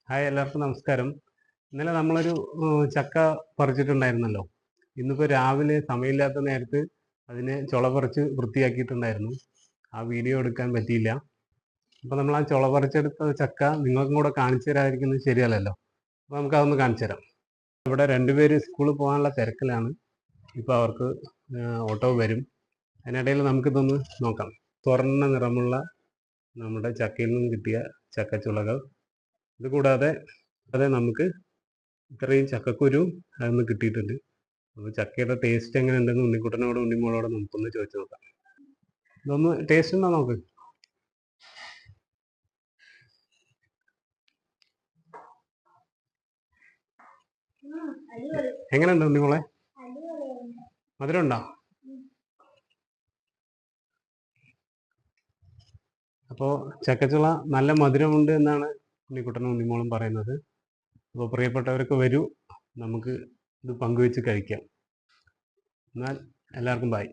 Hi, എല്ലാവർക്കും നമസ്കാരം. ഇന്നലെ നമ്മളൊരു ചക്ക പറിച്ചിട്ടുണ്ടായിരുന്നല്ലോ. ഇന്നിപ്പോൾ രാവിലെ സമയമില്ലാത്ത നേരത്ത് അതിനെ ചുള പറിച്ച് വൃത്തിയാക്കിയിട്ടുണ്ടായിരുന്നു. ആ വീഡിയോ എടുക്കാൻ പറ്റിയില്ല. അപ്പോൾ നമ്മൾ ആ ചുള പറിച്ചെടുത്ത ചക്ക നിങ്ങൾക്കും കൂടെ കാണിച്ചു തരാതിരിക്കുന്നത് ശരിയല്ലല്ലോ. അപ്പോൾ നമുക്കതൊന്ന് കാണിച്ചു തരാം. ഇവിടെ രണ്ടുപേര് സ്കൂളിൽ പോകാനുള്ള തിരക്കിലാണ്. ഇപ്പോൾ അവർക്ക് ഓട്ടോ വരും. അതിനിടയിൽ നമുക്കിതൊന്ന് നോക്കാം. സ്വർണ്ണ നിറമുള്ള നമ്മുടെ ചക്കയിൽ നിന്ന് കിട്ടിയ ചക്കച്ചുളകൾ. ഇതുകൂടാതെ നമുക്ക് ഇത്രയും ചക്കക്കുരു അതിന്ന് കിട്ടിയിട്ടുണ്ട്. അപ്പോൾ ചക്കയുടെ ടേസ്റ്റ് എങ്ങനെ ഉണ്ടെന്ന് ഉണ്ണിക്കുട്ടനോട് ഉണ്ണിമോളോട് നമുക്കൊന്ന് ചോദിച്ചു നോക്കാം. ഇതൊന്ന് ടേസ്റ്റ് ഉണ്ടോ നോക്ക്. എങ്ങനെയുണ്ട് ഉണ്ണിമോളെ? മധുരം ഉണ്ടോ? അപ്പോൾ ചക്കച്ചുള നല്ല മധുരമുണ്ട് എന്നാണ് ഉണ്ണിക്കുട്ടനും ഉണ്ണിമോളും പറയുന്നത്. അപ്പോൾ പ്രിയപ്പെട്ടവരൊക്കെ വരൂ, നമുക്ക് ഇത് പങ്കുവെച്ച് കഴിക്കാം. എന്നാൽ എല്ലാവർക്കും ബൈ.